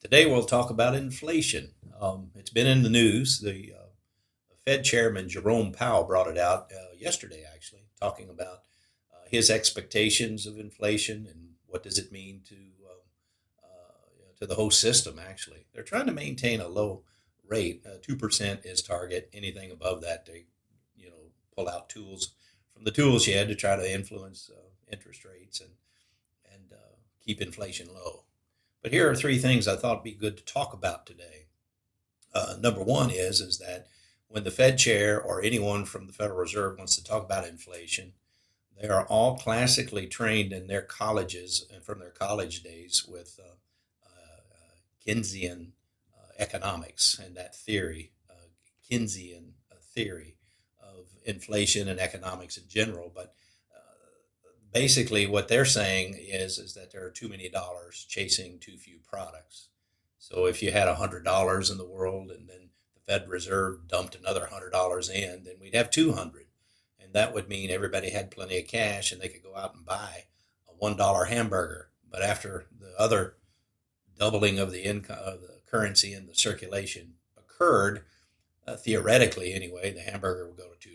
Today we'll talk about inflation. It's been in the news. The Fed Chairman Jerome Powell brought it out yesterday, actually, talking about his expectations of inflation and what does it mean to the whole system. Actually, they're trying to maintain a low rate. 2% is target. Anything above that, they pull out tools from the tool shed to try to influence interest rates and keep inflation low. But here are three things I thought would be good to talk about today. Number one is that when the Fed chair or anyone from the Federal Reserve wants to talk about inflation, they are all classically trained in their colleges and from their college days with Keynesian economics and that theory, Keynesian theory of inflation and economics in general. But basically what they're saying is that there are too many dollars chasing too few products. So if you had $100 in the world and then the Fed Reserve dumped another $100 in, then we'd have 200, and that would mean everybody had plenty of cash and they could go out and buy a $1 hamburger. But after the other doubling of the income of the currency in the circulation occurred, theoretically anyway, the hamburger would go to $2.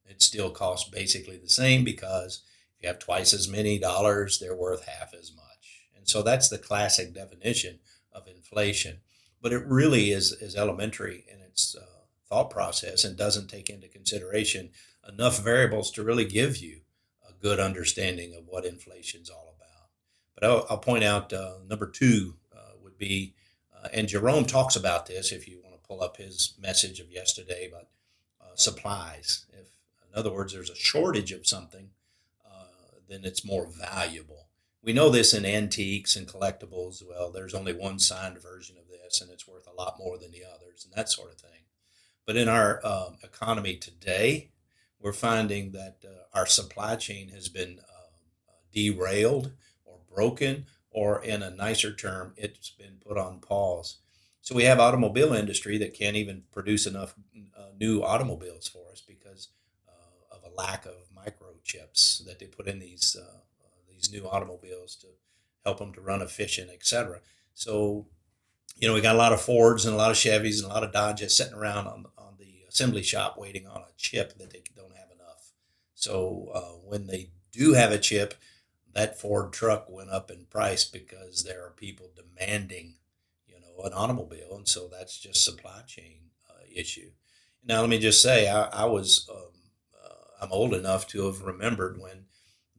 It still costs basically the same because if you have twice as many dollars, they're worth half as much. And so that's the classic definition of inflation. But it really is elementary in its thought process and doesn't take into consideration enough variables to really give you a good understanding of what inflation is all about. But I'll point out number two would be, and Jerome talks about this if you want to pull up his message of yesterday, but supplies. If, in other words, there's a shortage of something, then it's more valuable. We know this in antiques and collectibles. Well, there's only one signed version of this, and it's worth a lot more than the others, and that sort of thing. But in our economy today, we're finding that our supply chain has been derailed or broken, or in a nicer term, it's been put on pause. So we have automobile industry that can't even produce enough new automobiles for us because of a lack of microchips that they put in these new automobiles to help them to run efficient, etc. So we got a lot of Fords and a lot of Chevys and a lot of Dodges sitting around on the assembly shop waiting on a chip that they don't have enough. So when they do have a chip, that Ford truck went up in price because there are people demanding, an automobile, and so that's just supply chain issue. Now, let me just say, I'm old enough to have remembered when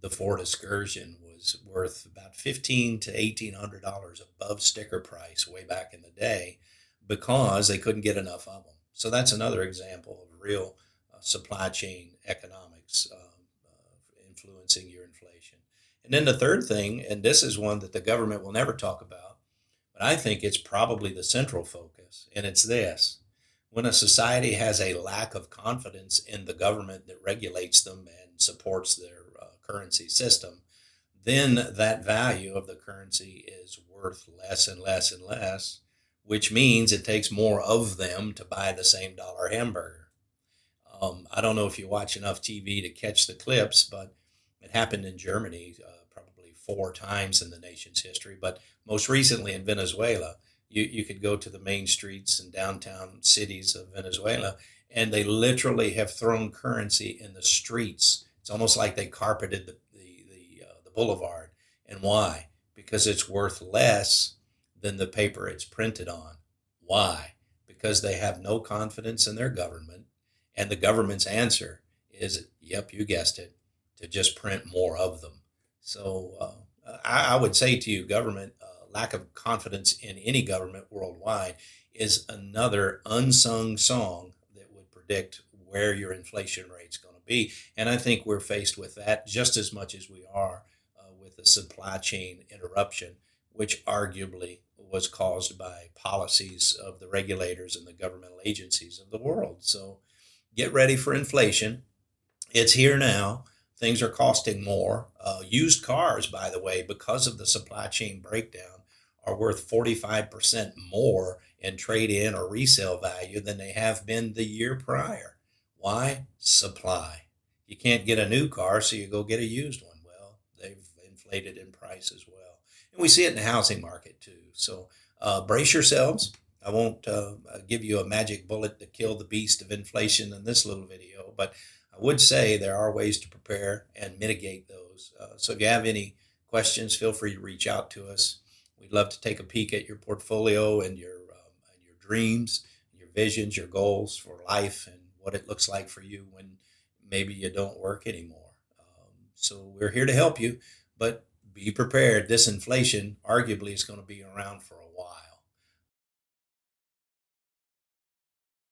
the Ford Excursion was worth about $1,500 to $1,800 above sticker price way back in the day because they couldn't get enough of them. So that's another example of real supply chain economics influencing your inflation. And then the third thing, and this is one that the government will never talk about, but I think it's probably the central focus, and it's this. When a society has a lack of confidence in the government that regulates them and supports their currency system, then that value of the currency is worth less and less and less, which means it takes more of them to buy the same dollar hamburger. I don't know if you watch enough TV to catch the clips, but it happened in Germany probably four times in the nation's history, but most recently in Venezuela. You could go to the main streets and downtown cities of Venezuela, and they literally have thrown currency in the streets. It's almost like they carpeted the boulevard. And why? Because it's worth less than the paper it's printed on. Why? Because they have no confidence in their government, and the government's answer is, yep, you guessed it, to just print more of them. So I would say to you, government lack of confidence in any government worldwide is another unsung song that would predict where your inflation rate is going to be. And I think we're faced with that just as much as we are with the supply chain interruption, which arguably was caused by policies of the regulators and the governmental agencies of the world. So get ready for inflation. It's here now. Things are costing more. Used cars, by the way, because of the supply chain breakdown, are worth 45% more in trade in or resale value than they have been the year prior. Why? Supply. You can't get a new car, so you go get a used one. Well, they've inflated in price as well. And we see it in the housing market too. So brace yourselves. I won't give you a magic bullet to kill the beast of inflation in this little video, but I would say there are ways to prepare and mitigate those. So if you have any questions, feel free to reach out to us. We'd love to take a peek at your portfolio and your dreams, your visions, your goals for life, and what it looks like for you when maybe you don't work anymore. So we're here to help you, but be prepared. This inflation arguably is going to be around for a while.